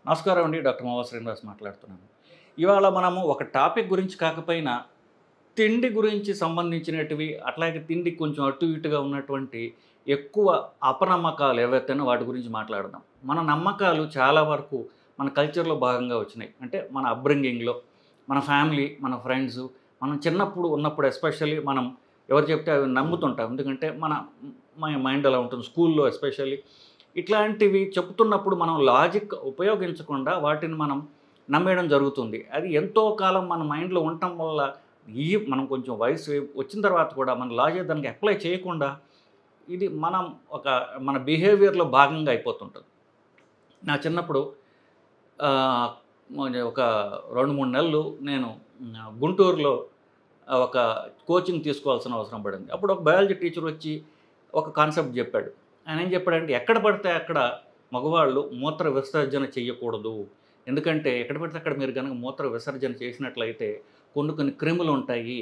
నమస్కారం అండి. డాక్టర్ మోవా శ్రీనివాస్ మాట్లాడుతున్నాను. ఇవాళ మనము ఒక టాపిక్ గురించి కాకపోయినా, తిండి గురించి సంబంధించినటివి, అట్లాగే తిండి కొంచెం అటు ఇటుగా ఉన్నటువంటి ఎక్కువ అపనమ్మకాలు ఏవైతేనో వాటి గురించి మాట్లాడదాం. మన నమ్మకాలు చాలా వరకు మన కల్చర్‌లో భాగంగా వచ్చినాయి. అంటే మన అప్బ్రింగింగ్‌లో, మన ఫ్యామిలీ, మన ఫ్రెండ్సు, మనం చిన్నప్పుడు ఉన్నప్పుడు ఎస్పెషల్లీ మనం ఎవరు చెప్తే అవి నమ్ముతుంటాం. ఎందుకంటే మన మైండ్ అలా ఉంటుంది. స్కూల్‌లో ఎస్పెషల్లీ ఇట్లాంటివి చెప్తున్నప్పుడు మనం లాజిక్ ఉపయోగించకుండా వాటిని మనం నమ్మేయడం జరుగుతుంది. అది ఎంతో కాలం మన మైండ్‌లో ఉండటం వల్ల మనం కొంచెం వయసు వచ్చిన తర్వాత కూడా మన లాజిక్ దానికి అప్లై చేయకుండా ఇది ఒక మన బిహేవియర్‌లో భాగంగా అయిపోతుంటది. నా చిన్నప్పుడు ఆహ్, ఒక 2, 3 నెలలు నేను గుంటూరులో ఒక కోచింగ్ తీసుకోవాల్సిన అవసరం పడింది. అప్పుడు ఒక బయాలజీ టీచర్ వచ్చి ఒక కాన్సెప్ట్ చెప్పాడు. ఆయన ఏం చెప్పాడంటే, ఎక్కడ పడితే అక్కడ మగవాళ్ళు మూత్ర విసర్జన చెయ్యకూడదు. ఎందుకంటే ఎక్కడ పడితే అక్కడ మీరు గనుక మూత్ర విసర్జన చేసినట్లయితే కొన్ని క్రిములుంటాయి.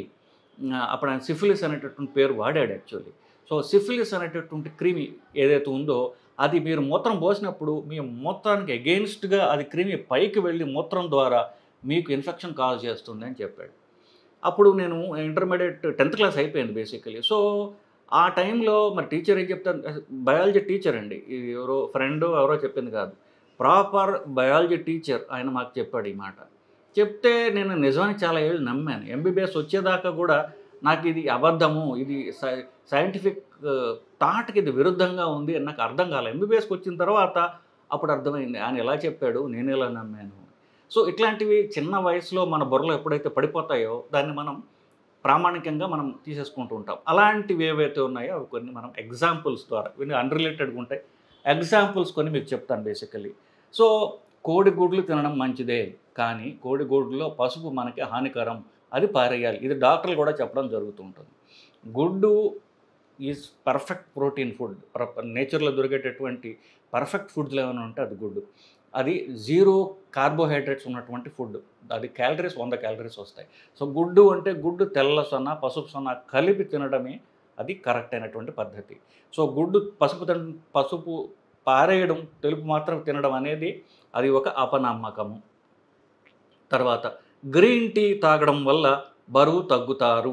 అప్పుడు ఆయన సిఫిలిస్ అనేటటువంటి పేరు వాడాడు యాక్చువల్లీ. సో, సిఫిలిస్ అనేటటువంటి క్రిమి ఏదైతే ఉందో అది మీరు మూత్రం పోసినప్పుడు మీ మూత్రానికి ఎగెయిన్స్ట్‌గా అది క్రిమి పైకి వెళ్ళి మూత్రం ద్వారా మీకు ఇన్ఫెక్షన్ కాజ్ చేస్తుంది అని చెప్పాడు. అప్పుడు నేను ఇంటర్మీడియేట్ 10థ్ క్లాస్ అయిపోయింది బేసికల్లీ. సో, ఆ టైంలో మరి టీచర్ ఏం చెప్తారు, బయాలజీ టీచర్ అండి. ఇది ఎవరో ఫ్రెండో ఎవరో చెప్పింది కాదు. ప్రాపర్ బయాలజీ టీచర్ ఆయన మాకు చెప్పాడు ఈ మాట. చెప్తే నేను నిజానికి చాలా ఏళ్ళు నమ్మాను. ఎంబీబీఎస్ వచ్చేదాకా కూడా నాకిది అబద్ధము, ఇది సైంటిఫిక్ థాట్‌కి ఇది విరుద్ధంగా ఉంది అని నాకు అర్థం కాలే. ఎంబీబీఎస్‌కి వచ్చిన తర్వాత అప్పుడు అర్థమైంది. ఆయన ఎలా చెప్పాడు, నేనెలా నమ్మాను. సో, ఇట్లాంటివి చిన్న వయసులో మన బుర్రలో ఎప్పుడైతే పడిపోతాయో దాన్ని మనం ప్రామాణికంగా మనం తీసేసుకుంటూ ఉంటాం. అలాంటివి ఏవైతే ఉన్నాయో అవి కొన్ని మనం ఎగ్జాంపుల్స్ ద్వారా ఇవన్నీ అన్‌రిలేటెడ్‌గా ఉంటాయి. ఎగ్జాంపుల్స్ కొన్ని మీకు చెప్తాను బేసికల్లీ. సో, కోడిగుడ్లు తినడం మంచిదే. కానీ కోడిగుడ్డులో పసుపు మనకి హానికరం. అది పారేయాలి. ఇది డాక్టర్లు కూడా చెప్పడం జరుగుతూ ఉంటుంది. గుడ్డు ఈజ్ పర్ఫెక్ట్ ప్రోటీన్ ఫుడ్. నేచర్‌లో దొరికేటటువంటి పర్ఫెక్ట్ ఫుడ్స్‌లో ఏమైనా ఉంటే అది గుడ్డు. అది 0 కార్బోహైడ్రేట్స్ ఉన్నటువంటి ఫుడ్. అది 100 క్యాలరీస్ వస్తాయి. సో, గుడ్డు అంటే గుడ్డు తెల్ల సొన, పసుపు సొన కలిపి తినడమే అది కరెక్ట్ అయినటువంటి పద్ధతి. సో, గుడ్డు పసుపు పారేయడం, తెలుపు మాత్రం తినడం అనేది అది ఒక అపనమ్మకము. తర్వాత గ్రీన్ టీ తాగడం వల్ల బరువు తగ్గుతారు.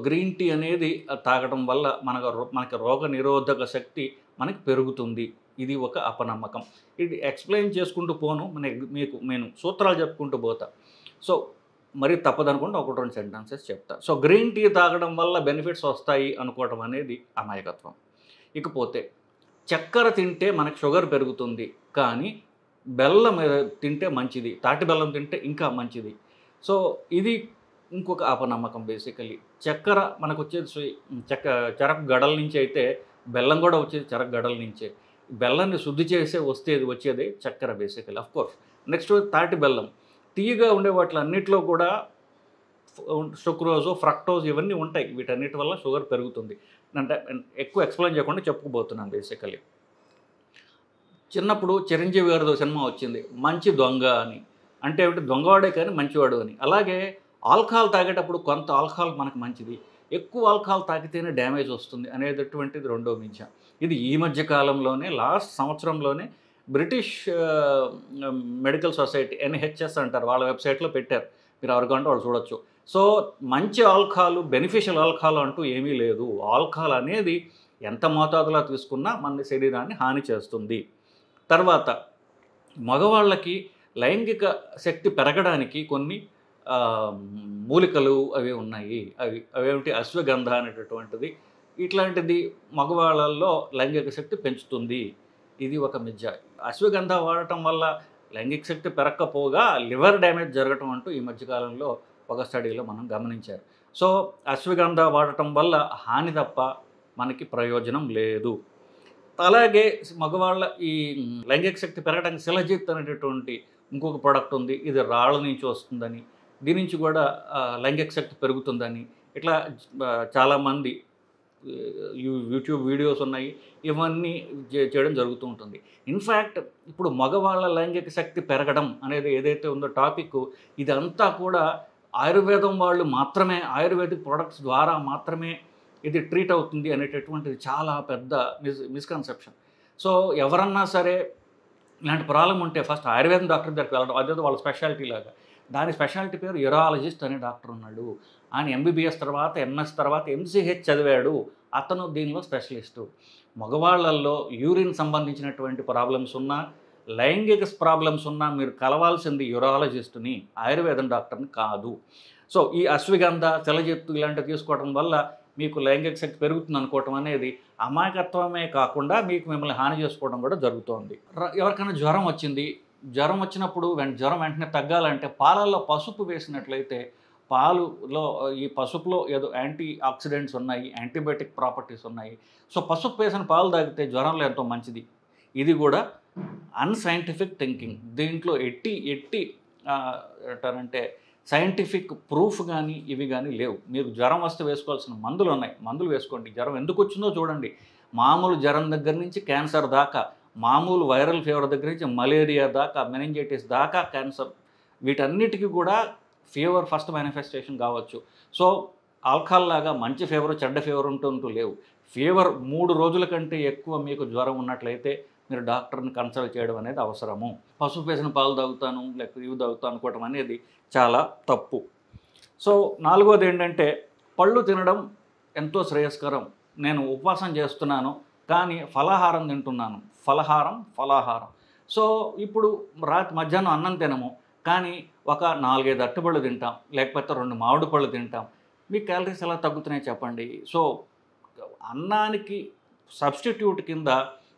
గ్రీన్ టీ అనేది తాగడం వల్ల మనకి రోగనిరోధక శక్తి మనకి పెరుగుతుంది. ఇది ఒక అపనమ్మకం. ఇది ఎక్స్‌ప్లెయిన్ చేసుకుంటూ పోను. నేను సూత్రాలు చెప్పుకుంటూ పోతా. సో, మరి తప్పదనుకుంటే 1, 2 సెంటెన్సెస్ చెప్తా. సో, గ్రీన్ టీ తాగడం వల్ల బెనిఫిట్స్ వస్తాయి అనుకోవటం అనేది అమాయకత్వం. ఇకపోతే చక్కెర తింటే మనకు షుగర్ పెరుగుతుంది. కానీ బెల్లం తింటే మంచిది. తాటి బెల్లం తింటే ఇంకా మంచిది. సో, ఇది ఇంకొక అపనమ్మకం బేసికల్లీ. చక్కెర మనకొచ్చేది చెరకు గడల నుంచి అయితే బెల్లం కూడా వచ్చేది చెరకు గడల నుంచే. బెల్లాన్ని శుద్ధి చేసే వచ్చేదే చక్కెర బేసికల్లీ. ఆఫ్‌కోర్స్. నెక్స్ట్ తాటి బెల్లం. తియ్యగా ఉండే వాటిలన్నిటిలో కూడా సుక్రోజు, ఫ్రక్టోజ్ ఇవన్నీ ఉంటాయి. వీటన్నిటి వల్ల షుగర్ పెరుగుతుంది. అంటే ఎక్కువ ఎక్స్‌ప్లెయిన్ చేయకుండా చెప్పుకుపోతున్నాను బేసికల్లీ. చిన్నప్పుడు చిరంజీవి గారిదో సినిమా వచ్చింది. మంచి దొంగ అని. అంటే ఏమిటి, దొంగవాడే కానీ మంచివాడు అని. అలాగే ఆల్కహాల్ తాగేటప్పుడు కొంత ఆల్కహాల్ మనకు మంచిది. ఎక్కువ ఆల్కహాల్ తాగితేనే డ్యామేజ్ వస్తుంది అనేటటువంటిది రెండో మించ. ఇది ఈ మధ్య కాలంలోనే లాస్ట్ సంవత్సరంలోనే బ్రిటిష్ మెడికల్ సొసైటీ ఎన్‌హెచ్‌ఎస్ అంటారు. వాళ్ళ వెబ్‌సైట్‌లో పెట్టారు. మీరు ఎవరికంటే వాళ్ళు చూడొచ్చు. సో, మంచి ఆల్కహాల్, బెనిఫిషియల్ ఆల్కహాల్ అంటూ ఏమీ లేదు. ఆల్కహాల్ అనేది ఎంత మోతాదులో తీసుకున్నా మన శరీరాన్ని హాని చేస్తుంది. తర్వాత మగవాళ్ళకి లైంగిక శక్తి పెరగడానికి కొన్ని మూలికలు అవి ఉన్నాయి. అవేమిటి, అశ్వగంధ అనేటటువంటిది. ఇట్లాంటిది మగవాళ్ళల్లో లైంగిక శక్తి పెంచుతుంది. ఇది ఒక మిథ్య. అశ్వగంధ వాడటం వల్ల లైంగిక శక్తి పెరగకపోగా లివర్ డ్యామేజ్ జరగటం అంటూ ఈ మధ్యకాలంలో ఒక స్టడీలో మనం గమనించారు. సో, అశ్వగంధ వాడటం వల్ల హాని తప్ప మనకి ప్రయోజనం లేదు. అలాగే మగవాళ్ళ ఈ లైంగిక శక్తి పెరగడానికి శిలజిత్ అనేటటువంటి ఇంకొక ప్రోడక్ట్ ఉంది. ఇది రాళ్ళ నుంచి వస్తుందని, దీని నుంచి కూడా లైంగిక శక్తి పెరుగుతుందని ఇట్లా చాలామంది యూట్యూబ్ వీడియోస్ ఉన్నాయి. ఇవన్నీ చేయడం జరుగుతూ ఉంటుంది. ఇన్‌ఫ్యాక్ట్ ఇప్పుడు మగవాళ్ళ లైంగిక శక్తి పెరగడం అనేది ఏదైతే ఉందో టాపిక్, ఇదంతా కూడా ఆయుర్వేదం వాళ్ళు మాత్రమే, ఆయుర్వేదిక్ ప్రొడక్ట్స్ ద్వారా మాత్రమే ఇది ట్రీట్ అవుతుంది అనేటటువంటిది చాలా పెద్ద మిస్కన్సెప్షన్. సో, ఎవరన్నా సరే ఇలాంటి ప్రాబ్లం ఉంటే ఫస్ట్ ఆయుర్వేదం డాక్టర్ దగ్గరికి వెళ్ళడం, అదేదో వాళ్ళ స్పెషాలిటీ లాగా. దాని స్పెషాలిటీ పేరు యూరాలజిస్ట్ అనే డాక్టర్ ఉన్నాడు. ఆయన ఎంబీబీఎస్ తర్వాత ఎంఎస్ తర్వాత ఎంసీహెచ్ చదివాడు. అతను దీనిలో స్పెషలిస్టు. మగవాళ్ళల్లో యూరిన్ సంబంధించినటువంటి ప్రాబ్లమ్స్ ఉన్నా, లైంగిక ప్రాబ్లమ్స్ ఉన్నా మీరు కలవాల్సింది యూరాలజిస్టుని, ఆయుర్వేదం డాక్టర్ని కాదు. సో ఈ అశ్వగంధ, తెల్లజెత్తు ఇలాంటివి తీసుకోవడం వల్ల మీకు లైంగిక శక్తి పెరుగుతుంది అనుకోవటం అనేది అమాయకత్వమే కాకుండా మీకు మిమ్మల్ని హాని చేసుకోవడం కూడా జరుగుతోంది. ఎవరికైనా జ్వరం వచ్చింది, జ్వరం వచ్చినప్పుడు జ్వరం వెంటనే తగ్గాలంటే పాలల్లో పసుపు వేసినట్లయితే పాలులో ఈ పసుపులో ఏదో యాంటీ ఆక్సిడెంట్స్ ఉన్నాయి, యాంటీబయాటిక్ ప్రాపర్టీస్ ఉన్నాయి. సో పసుపు వేసిన పాలు తాగితే జ్వరంలో ఎంతో మంచిది. ఇది కూడా అన్సైంటిఫిక్ థింకింగ్. దీంట్లో ఎట్టి ఏంటంటే సైంటిఫిక్ ప్రూఫ్ కానీ ఇవి కానీ లేవు. మీకు జ్వరం వస్తే వేసుకోవాల్సిన మందులు ఉన్నాయి, మందులు వేసుకోండి. జ్వరం ఎందుకు వచ్చిందో చూడండి. మామూలు జ్వరం దగ్గర నుంచి క్యాన్సర్ దాకా, మామూలు వైరల్ ఫీవర్ దగ్గర నుంచి మలేరియా దాకా, మెనింజైటిస్ దాకా క్యాన్సర్, వీటన్నిటికీ కూడా ఫీవర్ ఫస్ట్ మేనిఫెస్టేషన్ కావచ్చు. సో ఆల్కహాల్ లాగా మంచి ఫీవర్ చెడ్డ ఫీవర్ ఉంటూ లేవు. ఫీవర్ 3 రోజుల కంటే ఎక్కువ మీకు జ్వరం ఉన్నట్లయితే మీరు డాక్టర్ని కన్సల్ట్ చేయడం అనేది అవసరము. పసుపు వేసిన పాలు తాగుతాను లేకపోతే ఇవి తాగుతాను అనుకోవటం అనేది చాలా తప్పు. సో 4వది ఏంటంటే పళ్ళు తినడం ఎంతో శ్రేయస్కరం. నేను ఉపవాసం చేస్తున్నాను కానీ ఫలాహారం తింటున్నాను. ఫలాహారం. సో ఇప్పుడు మధ్యాహ్నం అన్నం తినము కానీ ఒక 4-5 అరటిపళ్ళు తింటాం, లేకపోతే 2 మామిడి పళ్ళు తింటాం. మీ క్యాలరీస్ ఎలా తగ్గుతున్నాయి చెప్పండి. సో అన్నానికి సబ్స్టిట్యూట్ కింద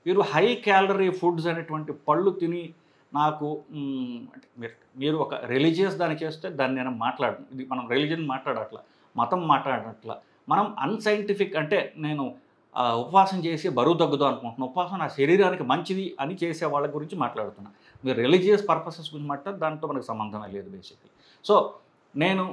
మీరు హై క్యాలరీ ఫుడ్స్ అనేటువంటి పళ్ళు తిని నాకు అంటే మీరు ఒక రిలీజియస్ దాన్ని చేస్తే దాన్ని నేను మాట్లాడను. ఇది మనం రిలీజియన్ మాట్లాడట్లా, మతం మాట్లాడట్లా. మనం అన్సైంటిఫిక్ అంటే నేను ఉపవాసం చేసి బరువు తగ్గుదాం అనుకుంటున్నాను, ఉపవాసం నా శరీరానికి మంచిది అని చేసే వాళ్ళ గురించి మాట్లాడుతున్నా. మీరు రిలీజియస్ పర్పసెస్ గురించి మాట్లాడితే దాంతో మనకు సంబంధమే లేదు బేసిక్లీ. సో నేను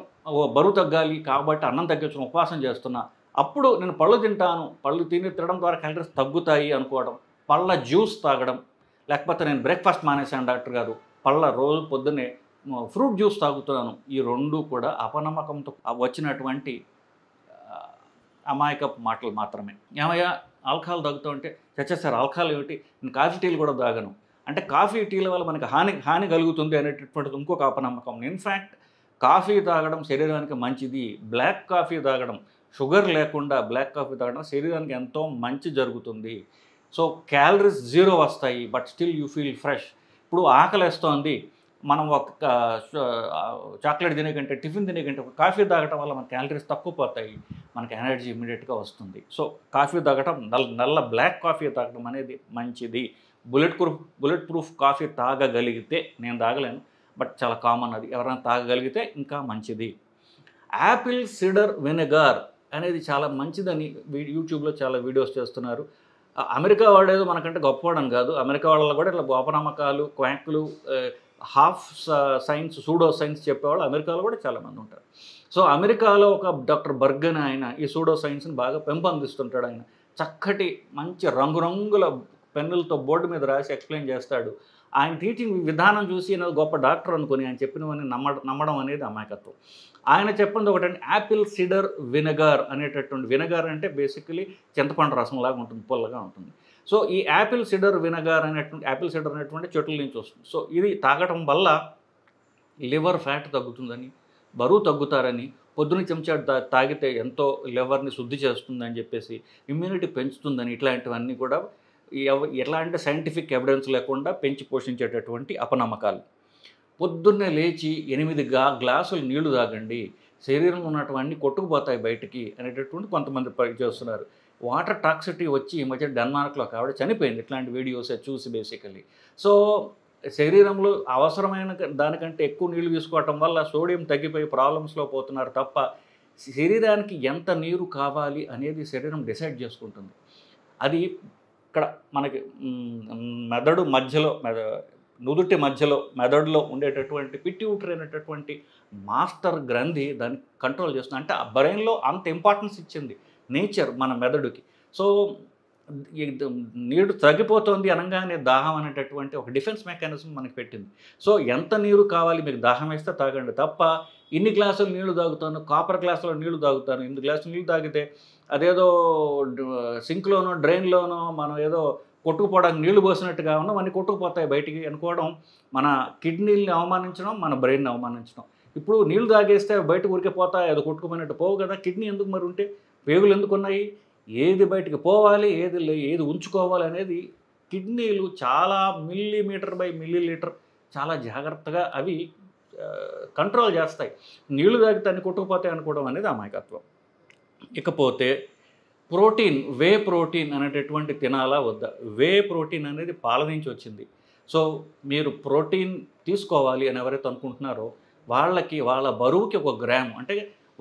బరువు తగ్గాలి కాబట్టి అన్నం తగ్గించుకుని ఉపవాసం చేస్తున్నా, అప్పుడు నేను పళ్ళు తింటాను, పళ్ళు తినడం ద్వారా క్యాలరీస్ తగ్గుతాయి అనుకోవడం, పళ్ళ జ్యూస్ తాగడం, లేకపోతే నేను బ్రేక్ఫాస్ట్ మానేశాను డాక్టర్ గారు, రోజు పొద్దున్నే ఫ్రూట్ జ్యూస్ తాగుతున్నాను, ఈ 2 కూడా అపనమ్మకంతో వచ్చినటువంటి అమాయకపు మాటలు మాత్రమే. ఏమయ్యా ఆల్కహాల్ తాగుతూ ఉంటే సార్ ఆల్కహాల్ ఏమిటి, నేను కాఫీ టీలు కూడా తాగను అంటే కాఫీ టీల వల్ల మనకి హాని కలుగుతుంది అనేటటువంటిది ఇంకొక అపనమ్మకం. ఇన్ఫ్యాక్ట్ కాఫీ తాగడం శరీరానికి మంచిది. బ్లాక్ కాఫీ తాగడం, షుగర్ లేకుండా బ్లాక్ కాఫీ తాగడం శరీరానికి ఎంతో మంచి జరుగుతుంది. సో క్యాలరీస్ 0 వస్తాయి, but still you feel fresh. ఇప్పుడు ఆకలేస్తోంది, మనం ఒక చాక్లెట్ తినే కంటే టిఫిన్ తినే కంటే ఒక కాఫీ తాగటం వల్ల మన క్యాలరీస్ తక్కువ పోతాయి, మనకి ఎనర్జీ ఇమీడియట్గా వస్తుంది. సో కాఫీ తాగటం, నల్ల బ్లాక్ కాఫీ తాగడం అనేది మంచిది. బుల్లెట్ ప్రూఫ్ కాఫీ తాగగలిగితే, నేను తాగలేను బట్ చాలా కామన్ అది, ఎవరైనా తాగగలిగితే ఇంకా మంచిది. యాపిల్ సిడర్ వెనిగర్ అనేది చాలా మంచిదని యూట్యూబ్లో చాలా వీడియోస్ చేస్తున్నారు. అమెరికా వాడేదో మనకంటే గొప్పవాడని కాదు, అమెరికా వాళ్ళలో కూడా ఇట్లా గోపనమ్మకాలు, క్వాంకులు, హాఫ్ సైన్స్, సూడో సైన్స్ చెప్పేవాళ్ళు అమెరికాలో కూడా చాలామంది ఉంటారు. సో అమెరికాలో ఒక డాక్టర్ బర్గన్ ఆయన ఈ సూడో సైన్స్ని బాగా పెంపొందిస్తుంటాడు. ఆయన చక్కటి మంచి రంగురంగుల పెన్నులతో బోర్డు మీద రాసి ఎక్స్ప్లెయిన్ చేస్తాడు. ఆయన టీచింగ్ విధానం చూసి నేను గొప్ప డాక్టర్ అనుకుని ఆయన చెప్పినవన్నీ నమ్మడం అనేది అమాయకత్వం. ఆయన చెప్పింది ఒకటంటే యాపిల్ సిడర్ వినెగర్ అనేటటువంటి, వినెగర్ అంటే బేసికలీ చింతపండు రసంలాగా ఉంటుంది, పుల్లగా ఉంటుంది. సో ఈ యాపిల్ సిడర్ వినెగర్ అనేటువంటి, యాపిల్ సిడర్ అనేటువంటి చెట్ల నుంచి వస్తుంది. సో ఇది తాగటం వల్ల లివర్ ఫ్యాట్ తగ్గుతుందని, బరువు తగ్గుతారని, పొద్దున చెంచా తాగితే ఎంతో లివర్ని శుద్ధి చేస్తుందని చెప్పేసి, ఇమ్యూనిటీ పెంచుతుందని, ఇట్లాంటివన్నీ కూడా ఎట్లాంటి సైంటిఫిక్ ఎవిడెన్స్ లేకుండా పెంచి పోషించేటటువంటి అపనమ్మకాలు. పొద్దున్నే లేచి 8 గ్లాసులు నీళ్లు తాగండి, శరీరంలో ఉన్నటువంటి కొట్టుకుపోతాయి బయటికి అనేటటువంటి కొంతమంది చేస్తున్నారు. వాటర్ టాక్సిటీ వచ్చి ఈ మధ్య డెన్మార్క్లో ఒక ఆవిడ చనిపోయింది ఇట్లాంటి వీడియోస్ చూసి బేసికలీ. సో శరీరంలో అవసరమైన దానికంటే ఎక్కువ నీళ్లు తీసుకోవటం వల్ల సోడియం తగ్గిపోయి ప్రాబ్లమ్స్లో పోతున్నారు తప్ప, శరీరానికి ఎంత నీరు కావాలి అనేది శరీరం డిసైడ్ చేసుకుంటుంది. అది ఇక్కడ మనకి మెదడు మధ్యలో, నుదుటి మధ్యలో మెదడులో ఉండేటటువంటి పిట్యూటరీ అనేటటువంటి మాస్టర్ గ్రంథి దాన్ని కంట్రోల్ చేస్తుంది. అంటే ఆ బ్రెయిన్లో అంత ఇంపార్టెన్స్ ఇచ్చింది నేచర్ మన మెదడుకి. సో నీరు తగ్గిపోతుంది అనగానే దాహం అనేటటువంటి ఒక డిఫెన్స్ మెకానిజం మనకి పెట్టింది. సో ఎంత నీరు కావాలి, మీకు దాహం వేస్తే తాగండి తప్ప ఇన్ని గ్లాసులు నీళ్లు తాగుతాను, కాపర్ గ్లాసులో నీళ్లు తాగుతాను, 8 గ్లాసులు నీళ్ళు తాగితే అదేదో సింక్లోనో డ్రైన్లోనో మనం ఏదో కొట్టుకుపోవడానికి నీళ్లు పోసినట్టుగా ఉన్నాం అన్నీ కొట్టుకుపోతాయి బయటికి అనుకోవడం మన కిడ్నీలని అవమానించడం, మన బ్రెయిన్ని అవమానించడం. ఇప్పుడు నీళ్లు తాగేస్తే బయటకు ఊరికే పోతాయి, అది కొట్టుకుపోయినట్టు పోవు కదా. కిడ్నీ ఎందుకు మరి ఉంటే, పేగులు ఎందుకు ఉన్నాయి, ఏది బయటికి పోవాలి, ఏది ఉంచుకోవాలి అనేది కిడ్నీలు చాలా మిల్లీమీటర్ బై మిల్లీలీటర్ చాలా జాగ్రత్తగా అవి కంట్రోల్ చేస్తాయి. నీళ్లు తాగితే అన్ని కొట్టుకుపోతాయి అనుకోవడం అనేది అమాయకత్వం. ఇకపోతే ప్రోటీన్, వే ప్రోటీన్ అనేటటువంటి తినాలా వద్దా? వే ప్రోటీన్ అనేది పాల నుంచి వచ్చింది. సో మీరు ప్రోటీన్ తీసుకోవాలి అని ఎవరైతే అనుకుంటున్నారో వాళ్ళకి వాళ్ళ బరువుకి 1 గ్రాము అంటే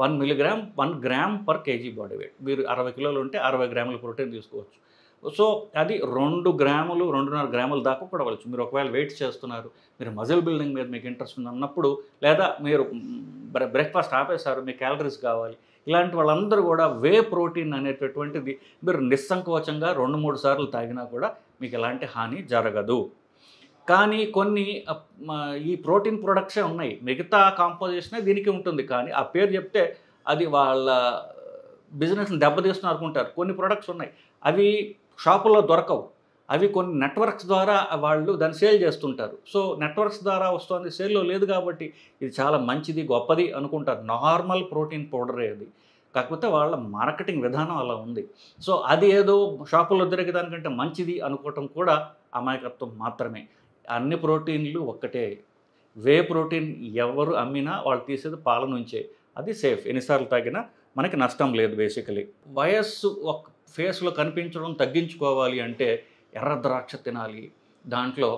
1 gram per KG body weight. మీరు 60 కిలోలు ఉంటే 60 గ్రాముల ప్రోటీన్ తీసుకోవచ్చు. సో అది 2 గ్రాములు 2.5 గ్రాముల దాకా కూడా అవ్వచ్చు. మీరు ఒకవేళ వెయిట్ చేస్తున్నారు, మీరు మజిల్ బిల్డింగ్ మీద మీకు ఇంట్రెస్ట్ ఉంది అన్నప్పుడు, లేదా మీరు బ్రేక్ఫాస్ట్ ఆపేశారు, మీకు క్యాలరీస్ కావాలి, ఇలాంటి వాళ్ళందరూ కూడా వే ప్రోటీన్ అనేటటువంటిది మీరు నిస్సంకోచంగా 2-3 సార్లు తాగినా కూడా మీకు ఎలాంటి హాని జరగదు. కానీ కొన్ని ఈ ప్రోటీన్ ప్రొడక్ట్సే ఉన్నాయి, మిగతా కాంపోజిషనే దీనికి ఉంటుంది. కానీ ఆ పేరు చెప్తే అది వాళ్ళ బిజినెస్ని దెబ్బతీస్తున్నారు అనుకుంటారు. కొన్ని ప్రొడక్ట్స్ ఉన్నాయి, అవి షాపుల్లో దొరకవు, అవి కొన్ని నెట్వర్క్స్ ద్వారా వాళ్ళు దాన్ని సేల్ చేస్తుంటారు. సో నెట్వర్క్స్ ద్వారా వస్తుంది, సేల్లో లేదు కాబట్టి ఇది చాలా మంచిది గొప్పది అనుకుంటారు. నార్మల్ ప్రోటీన్ పౌడరే అది, కాకపోతే వాళ్ళ మార్కెటింగ్ విధానం అలా ఉంది. సో అది ఏదో షాపుల్లో దొరికే దానికంటే మంచిది అనుకోవటం కూడా అమాయకత్వం మాత్రమే. అన్ని ప్రోటీన్లు ఒక్కటే. వే ప్రోటీన్ ఎవరు అమ్మినా వాళ్ళు తీసేది పాల నుంచే, అది సేఫ్, ఎన్నిసార్లు తాగినా మనకి నష్టం లేదు. బేసికలీ వయస్సు ఒక ఫేస్లో కనిపించడం తగ్గించుకోవాలి అంటే ఎర్ర ద్రాక్ష తినాలి. దాంట్లో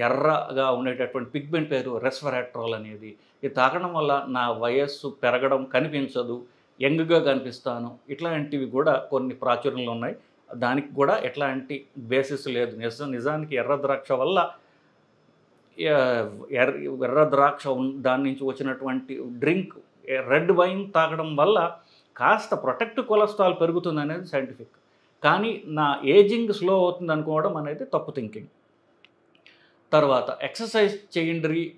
ఎర్రగా ఉండేటటువంటి పిగ్మెంట్ పేరు రెస్వెరాట్రాల్ అనేది. ఇది తాగడం వల్ల నా వయస్సు పెరగడం కనిపించదు, యంగ్గా కనిపిస్తాను, ఇట్లాంటివి కూడా కొన్ని ప్రాచుర్యంలో ఉన్నాయి. దానికి కూడా ఎట్లాంటి బేసిస్ లేదు. నిజానికి ఎర్ర ద్రాక్ష వల్ల ఎర్ర ద్రాక్ష దాని నుంచి వచ్చినటువంటి డ్రింక్ రెడ్ వైన్ తాగడం వల్ల కాస్త ప్రొటెక్టివ్ కొలెస్ట్రాల్ పెరుగుతుంది అనేది సైంటిఫిక్. కానీ నా ఏజింగ్ స్లో అవుతుంది అనుకోవడం అనేది తప్పు థింకింగ్. తర్వాత ఎక్సర్సైజ్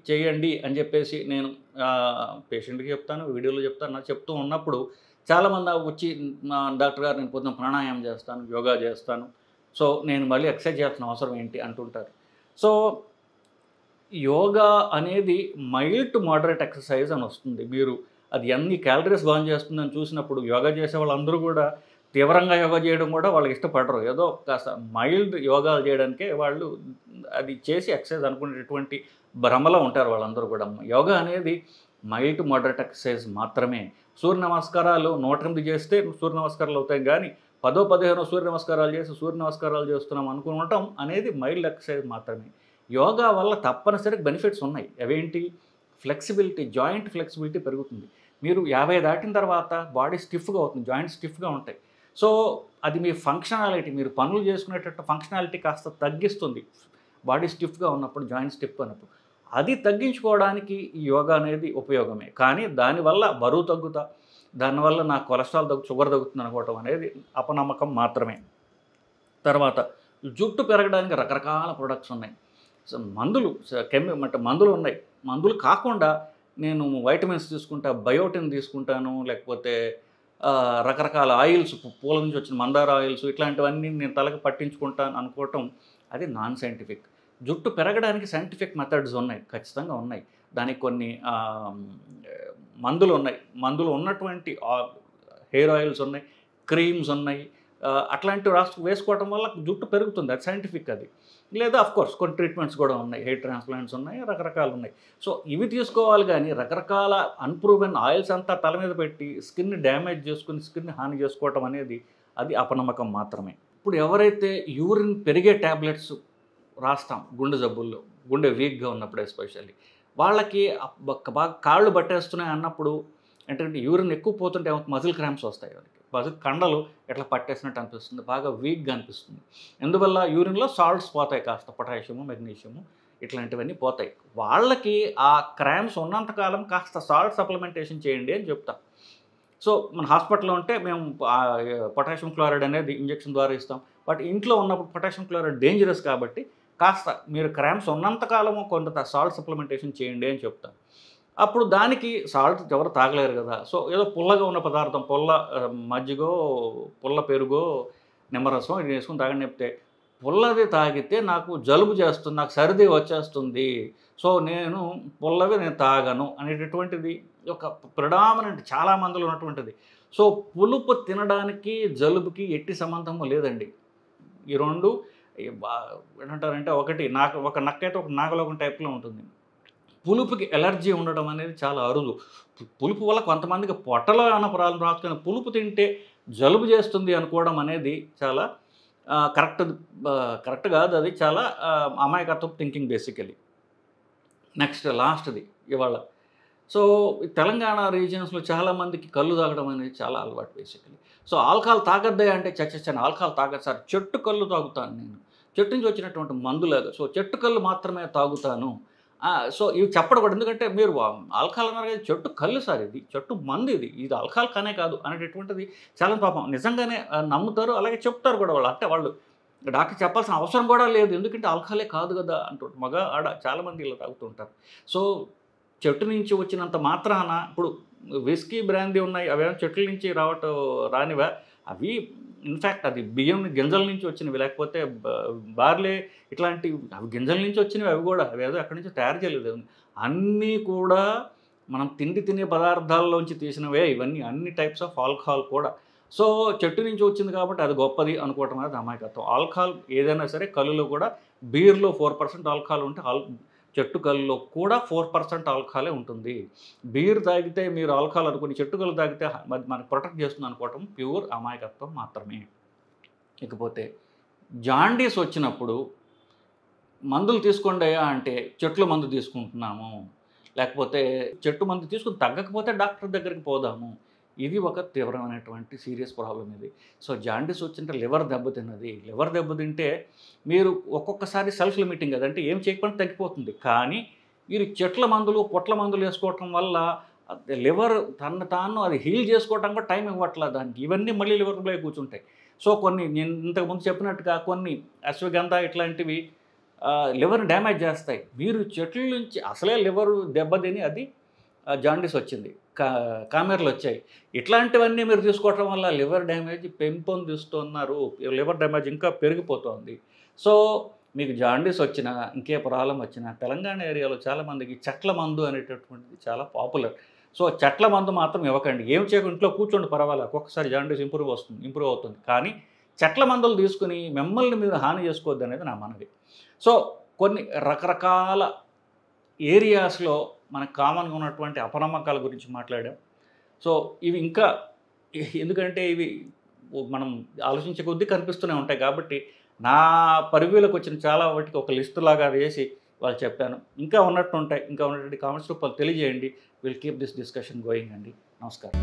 చేయండి అని చెప్పేసి నేను పేషెంట్కి చెప్తాను, వీడియోలో చెప్తాను. నాకు చెప్తూ ఉన్నప్పుడు చాలామంది వచ్చి డాక్టర్ గారు నేను పొద్దున ప్రాణాయామం చేస్తాను, యోగా చేస్తాను, సో నేను మళ్ళీ ఎక్సర్సైజ్ చేయాల్సిన అవసరం ఏంటి అంటుంటారు. సో యోగా అనేది మైల్డ్ టు మోడరేట్ ఎక్సర్సైజ్ అని వస్తుంది. మీరు అది ఎన్ని క్యాలరీస్ బర్న్ చేస్తుందని చూసినప్పుడు యోగా చేసే వాళ్ళందరూ కూడా తీవ్రంగా యోగా చేయడం కూడా వాళ్ళకి ఇష్టపడరు. ఏదో కాస్త మైల్డ్ యోగాలు చేయడానికే వాళ్ళు అది చేసి ఎక్సర్సైజ్ అనుకునేటటువంటి భ్రమలో ఉంటారు వాళ్ళందరూ కూడా. యోగా అనేది మైల్డ్ టు మోడరేట్ ఎక్సర్సైజ్ మాత్రమే. సూర్య నమస్కారాలు 108 చేస్తే సూర్య నమస్కారాలు అవుతాయి, కానీ 10-15 సూర్య నమస్కారాలు చేసి సూర్య నమస్కారాలు చేస్తున్నాం అనుకోవటం అనేది మైల్డ్ ఎక్సర్సైజ్ మాత్రమే. యోగా వల్ల తప్పనిసరిగా బెనిఫిట్స్ ఉన్నాయి. అవేంటి? ఫ్లెక్సిబిలిటీ, జాయింట్ ఫ్లెక్సిబిలిటీ పెరుగుతుంది. మీరు 50 దాటిన తర్వాత బాడీ స్టిఫ్గా అవుతుంది, జాయింట్ స్టిఫ్గా ఉంటాయి. సో అది మీ ఫంక్షనాలిటీ, మీరు పనులు చేసుకునేటట్టు ఫంక్షనాలిటీ కాస్త తగ్గిస్తుంది బాడీ స్టిఫ్గా ఉన్నప్పుడు, జాయింట్ స్టిఫ్ అన్నప్పుడు. అది తగ్గించుకోవడానికి ఈ యోగా అనేది ఉపయోగమే. కానీ దానివల్ల బరువు తగ్గుతా, దానివల్ల నా కొలెస్ట్రాల్ షుగర్ తగ్గుతుంది అనుకోవటం అనేది అపనమ్మకం మాత్రమే. తర్వాత జుట్టు పెరగడానికి రకరకాల ప్రొడక్ట్స్ ఉన్నాయి. సో మందులు ఉన్నాయి. మందులు కాకుండా నేను వైటమిన్స్ తీసుకుంటా, బయోటిన్ తీసుకుంటాను, లేకపోతే రకరకాల ఆయిల్స్, పూల నుంచి వచ్చిన మందార ఆయిల్స్, ఇట్లాంటివన్నీ నేను తలకు పట్టించుకుంటాను అనుకోవటం అది నాన్ సైంటిఫిక్. జుట్టు పెరగడానికి సైంటిఫిక్ మెథడ్స్ ఉన్నాయి, ఖచ్చితంగా ఉన్నాయి. దానికి కొన్ని మందులు ఉన్నాయి. మందులు ఉన్నటువంటి హెయిర్ ఆయిల్స్ ఉన్నాయి, క్రీమ్స్ ఉన్నాయి. అట్లాంటివి వేసుకోవటం వల్ల జుట్టు పెరుగుతుంది, అది సైంటిఫిక్. అది లేదా అఫ్కోర్స్ కొన్ని ట్రీట్మెంట్స్ కూడా ఉన్నాయి, హెయిర్ ట్రాన్స్ప్లాంట్స్ ఉన్నాయి, రకరకాలు ఉన్నాయి. సో ఇవి తీసుకోవాలి. కానీ రకరకాల అన్ప్రూవెన్ ఆయిల్స్ అంతా తల మీద పెట్టి స్కిన్ డ్యామేజ్ చేసుకుని స్కిన్ హాని చేసుకోవటం అనేది అది అపనమ్మకం మాత్రమే. ఇప్పుడు ఎవరైతే యూరిన్ పెరిగే ట్యాబ్లెట్స్ రాస్తాం గుండె జబ్బుల్లో, గుండె వీక్గా ఉన్నప్పుడు ఎస్పెషల్లీ వాళ్ళకి బాగా కాళ్ళు పట్టేస్తున్నాయి అన్నప్పుడు ఏంటంటే యూరిన్ ఎక్కువ పోతుంటే మజిల్ క్రాంప్స్ వస్తాయి. వాళ్ళకి మజిల్ కండలు ఎట్లా పట్టేసినట్టు అనిపిస్తుంది, బాగా వీక్గా అనిపిస్తుంది. ఎందువల్ల యూరిన్లో సాల్ట్స్ పోతాయి, కాస్త పొటాషియము, మెగ్నీషియము ఇట్లాంటివన్నీ పోతాయి. వాళ్ళకి ఆ క్రాంప్స్ ఉన్నంతకాలం కాస్త సాల్ట్ సప్లిమెంటేషన్ చేయండి అని చెప్తాం. సో మన హాస్పిటల్లో ఉంటే మేము పొటాషియం క్లోరైడ్ అనేది ఇంజెక్షన్ ద్వారా ఇస్తాం. బట్ ఇంట్లో ఉన్నప్పుడు పొటాషియం క్లోరైడ్ డేంజరస్ కాబట్టి కాస్త మీరు క్రాంప్స్ ఉన్నంతకాలము కొంత సాల్ట్ సప్లిమెంటేషన్ చేయండి అని చెప్తాం. అప్పుడు దానికి సాల్ట్ ఎవరు తాగలేరు కదా. సో ఏదో పుల్లగా ఉన్న పదార్థం, మజ్జిగో, పుల్ల పెరుగో, నిమ్మరసం ఇది వేసుకుని తాగని చెప్తే పుల్లది తాగితే నాకు జలుబు చేస్తుంది, నాకు సర్ది వచ్చేస్తుంది, సో నేను పుల్లవి నేను తాగను అనేటటువంటిది ఒక ప్రిడామినెంట్ చాలా మందిలో ఉన్నటువంటిది. సో పులుపు తినడానికి జలుబుకి ఎట్టి సంబంధము లేదండి. ఈ రెండు ఏంటంటారంటే ఒకటి ఒక నక్కైతే ఒక నాగలోకం టైప్లో ఉంటుంది. పులుపుకి ఎలర్జీ ఉండడం అనేది చాలా అరుదు. పులుపు వల్ల కొంతమందికి పొట్టలో ఏమైనా ప్రాబ్లం రావచ్చు, కానీ పులుపు తింటే జలుబు చేస్తుంది అనుకోవడం అనేది చాలా కరెక్ట్ కాదు. అది చాలా అమాయకత్వపు థింకింగ్ బేసికలీ. నెక్స్ట్ లాస్ట్ది ఇవాళ. సో తెలంగాణ రీజియన్స్లో చాలామందికి కళ్ళు తాగడం అనేది చాలా అలవాటు బేసికలీ. సో ఆల్కహాల్ తాగద్దే అంటే చచ్చాను, ఆల్కహాల్ తాగదు సార్, చెట్టు కళ్ళు తాగుతాను నేను, చెట్టు నుంచి వచ్చినటువంటి మందులాగా, సో చెట్టు కళ్ళు మాత్రమే తాగుతాను. సో ఇవి చెప్పడం ఎందుకంటే మీరు ఆల్కహాల్ అన్నారు కదా, చెట్టు కళ్ళు సార్, ఇది చెట్టు మందు, ఇది ఆల్కహాల్ కానే కాదు అనేటటువంటిది చాలా పాపం నిజంగానే నమ్ముతారు, అలాగే చెప్తారు కూడా వాళ్ళు. అంటే వాళ్ళు డాక్టర్ చెప్పాల్సిన అవసరం కూడా లేదు, ఎందుకంటే ఆల్కహాలే కాదు కదా అంటుంటారు. మగ ఆడ చాలామంది ఇలా తాగుతుంటారు. సో చెట్టు నుంచి వచ్చినంత మాత్రాన ఇప్పుడు విస్కీ బ్రాందీ ఉన్నాయి, అవేమో చెట్ల నుంచి రానివా, అవి ఇన్ఫ్యాక్ట్ అది బియ్యం గింజల నుంచి వచ్చినవి, లేకపోతే బార్లే ఇట్లాంటివి అవి గింజల నుంచి వచ్చినవి, అవి కూడా అవేదో అక్కడి నుంచి తయారు చేయలేదు. అన్నీ కూడా మనం తినే పదార్థాల్లోంచి తీసినవే ఇవన్నీ, అన్ని టైప్స్ ఆఫ్ ఆల్కహాల్ కూడా. సో చెట్టు నుంచి వచ్చింది కాబట్టి అది గొప్పది అనుకోవటం అనేది అమాయకత్వం. ఆల్కహాల్ ఏదైనా సరే, కళ్ళులో కూడా బీర్లో 4% ఆల్కహాల్ ఉంటే చెట్టు కళ్ళులో కూడా 4% ఆల్కహాలే ఉంటుంది. బీర్ తాగితే మీరు ఆల్కహాల్ అనుకుని చెట్టు కళ్ళు తాగితే మనకు ప్రొటెక్ట్ చేస్తుంది అనుకోవటం ప్యూర్ అమాయకత్వం మాత్రమే. ఇకపోతే జాండీస్ వచ్చినప్పుడు మందులు తీసుకోండి అంటే చెట్ల మందు తీసుకుంటున్నాము, లేకపోతే చెట్టు మందు తీసుకుని తగ్గకపోతే డాక్టర్ దగ్గరికి పోదాము, ఇది ఒక తీవ్రమైనటువంటి సీరియస్ ప్రాబ్లం ఇది. సో జాండీస్ వచ్చింటే లివర్ దెబ్బతిన్నది. లివర్ దెబ్బతింటే మీరు ఒక్కొక్కసారి సెల్ఫ్ లిమిటింగ్, అదంటే ఏం చేయకపోతే తగ్గిపోతుంది. కానీ మీరు చెట్ల మందులు పొట్ల మందులు వేసుకోవటం వల్ల లివర్ తాను అది హీల్ చేసుకోవటం కూడా టైం ఇవ్వట్లేదు దానికి, ఇవన్నీ మళ్ళీ లివర్లో కూర్చుంటాయి. సో కొన్ని నేను ఇంతకుముందు చెప్పినట్టుగా కొన్ని అశ్వగంధ ఇట్లాంటివి లివర్ని డ్యామేజ్ చేస్తాయి. మీరు చెట్ల నుంచి అసలే లివర్ దెబ్బతిని అది జాండీస్ వచ్చింది, కామెర్లు వచ్చాయి, ఇట్లాంటివన్నీ మీరు తీసుకోవటం వల్ల లివర్ డ్యామేజ్ పెంపొందిస్తున్నారు, లివర్ డ్యామేజ్ ఇంకా పెరిగిపోతుంది. సో మీకు జాండీస్ వచ్చినా ఇంకే ప్రాబ్లం వచ్చినా తెలంగాణ ఏరియాలో చాలామందికి చెట్ల మందు అనేటటువంటిది చాలా పాపులర్. సో చెట్ల మందు మాత్రం ఇవ్వకండి. ఏం చేయకుండా ఇంట్లో కూర్చోండి పర్వాలేదు, ఒక్కొక్కసారి జాండీస్ ఇంప్రూవ్ అవుతుంది. కానీ చెట్ల మందులు తీసుకుని మిమ్మల్ని మీరు హాని చేసుకోవద్దు అనేది నా మనవి. సో కొన్ని రకరకాల ఏరియాస్లో మనకు కామన్గా ఉన్నటువంటి అపనమ్మకాల గురించి మాట్లాడాం. సో ఇవి ఇంకా ఎందుకంటే ఇవి మనం ఆలోచించే కొద్దీ కనిపిస్తూనే ఉంటాయి కాబట్టి నా పరివ్యూలోకి వచ్చిన చాలా వాటికి ఒక లిస్టు లాగా వేసి వాళ్ళు చెప్పాను. ఇంకా ఉన్నట్టు ఉంటాయి, ఇంకా ఉన్నటువంటి కామెంట్స్ రూపాలు తెలియజేయండి. Will keep this discussion going అండి. నమస్కారం.